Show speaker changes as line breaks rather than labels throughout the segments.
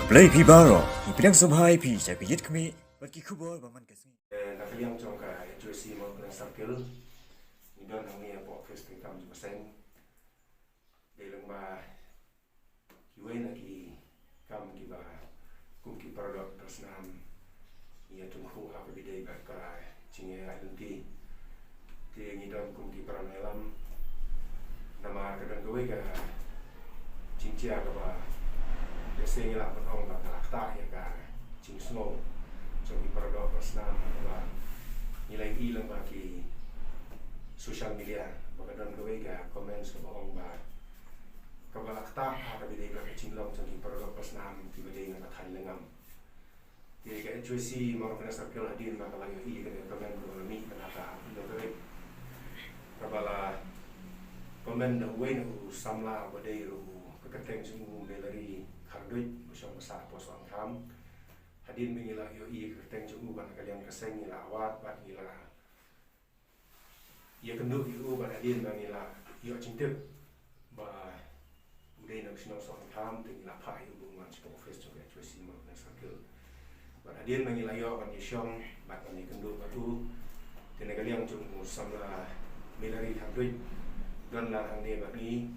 Play Pibaro, Ipinang Subhai Pi, Sapijit Kami, Bakikubo, Baman Kasi.
Nakaliang chong ka HOC mo ng circle ni don ang niya po first income di paseng delang ba kiwe na ki kam ki ba kung ki product tas nam iya tung hu ha biday ba ka chinge alunti ti ni don kung ki paramelam nama ka don gawe ka chinchia ka ba deseng la patong ba kalakta ya ka ching snow trong ki product tas nam ba nilai ilang ba ki social media baka don gawe ka comments ka baong ba kabalakta ha ka biday ka chinglong trong ki product pas nam ti biday na kathan langam ti ka HOC mo ka sa circle hadin ma kalayo i ka comment ko mi ka ka no gawe kabala comment the way no samla biday ru ka kateng sung belari khardui so masa pos ang tham hadin mengila yo i kerteng cu ban kalian keseng ila awat ban ila ia kenduk yo ban hadin mengila yo cintip ba budai nak sino so tham ting ila pa yo bungan ci office cu HOC mo na circle ban hadin mengila yo ban yong ban ni kenduk batu tene kalian cu samla milari habduit dan la hang ne ba ni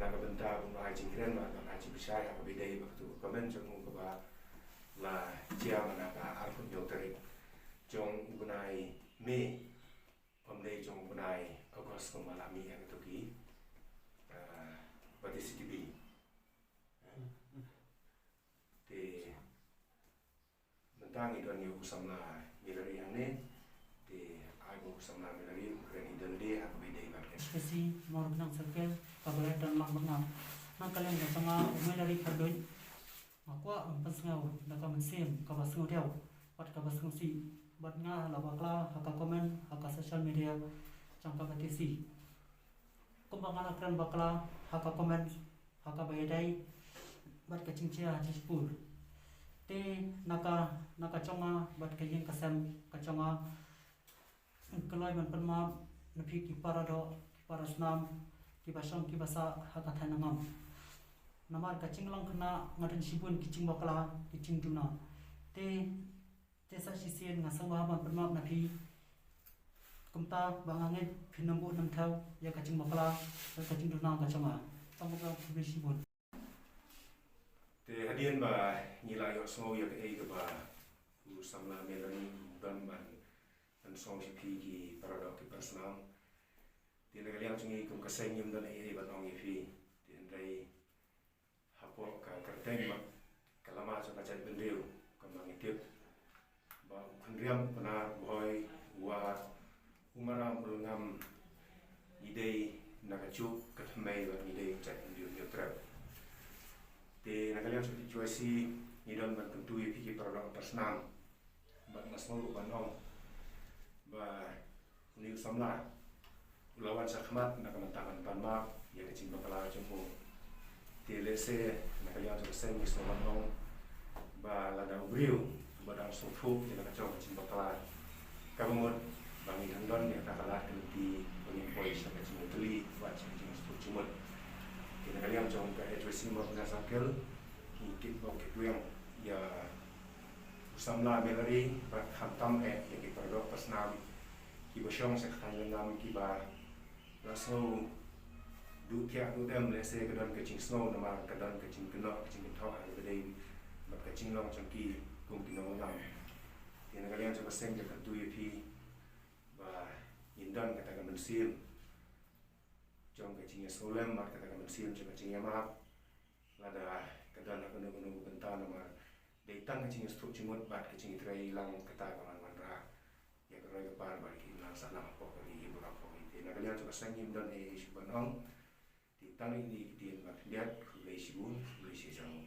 na ka benta bu ai cingren ba ka ci bisaya ba bidai ba tu komen cu ko ba la chia mana ka arpun yo terik jong gunai me pamdei jong gunai agos ko malami yang itu ki pati CTB te mentang itu ni usamla milari yang ne te aibo usamla milari kren idelde apa bidai ba
Kasi more nang circle kabalat dan lang nang kalian ka sama milari khardoi makwa ang pasngaw nakamansim kabasngaw daw wat kabasngaw si bat nga labakla haka comment haka social media changka batisi kumbang kran bakla haka comment haka bayadai bat kacingcia dispur te naka chonga bat kayeng kasam kachonga kalai man panma napi ki parado parasnam ki basam ki basa haka thanangam namar kacing lang kena ngadan sibun kicing bakla kicing tuna te sa sisien ngasang bahaman permak napi kumta bangangit pinambu nam thau ya kacing bakla kacing tuna kacanga pangka sibun
te hadin ba nila yo so yo ke ba u samla melani ban ban dan so si ki product ki personal te na kalian sungi kum kaseng yum dan ban ong fi te ndai hapo ka kerteng ba kalama so ka chat bendeu kamang itip ba kunriam penar boy wa umara mulngam idei nakachu katmei ba idei chat bendeu yo trap te nakalian so HOC nidon ban tentu ki produk personal ba masmolu banong ba uni samla ulawan sakmat nakamantakan panma ya kecing bakala jempo TLC nakalian so seng is banong ba lada ubriu badang sofu di nakacong kecing bakala kabungot bangi handon ya takala di pengempoi sa kecing utuli ba kecing cumut kita kalian jom ke HOC mo na sakel ikit bang ketuyang ya usamla melari ba khantam ya ki produk personal ki bosyong sa khanlangam ki ba laso du kya du dem lese kedon kecing snow nama kedon kecing keno kecing thok ada bedai ba kecing long changki kum kinongam kita kalian coba seng ke ketui pi ba indan kata mensil jong kecingnya solem mar kata mensil jong kecingnya map lada kedan aku nunggu bentar nama datang kecingnya struk cimut bat kecing tray hilang kata kawan mandra ya kalau kepar balik hilang sana apa kali ibu apa itu nak kalian coba sengim dan isu banong di tanah ini di lihat kulai sibun kulai sijau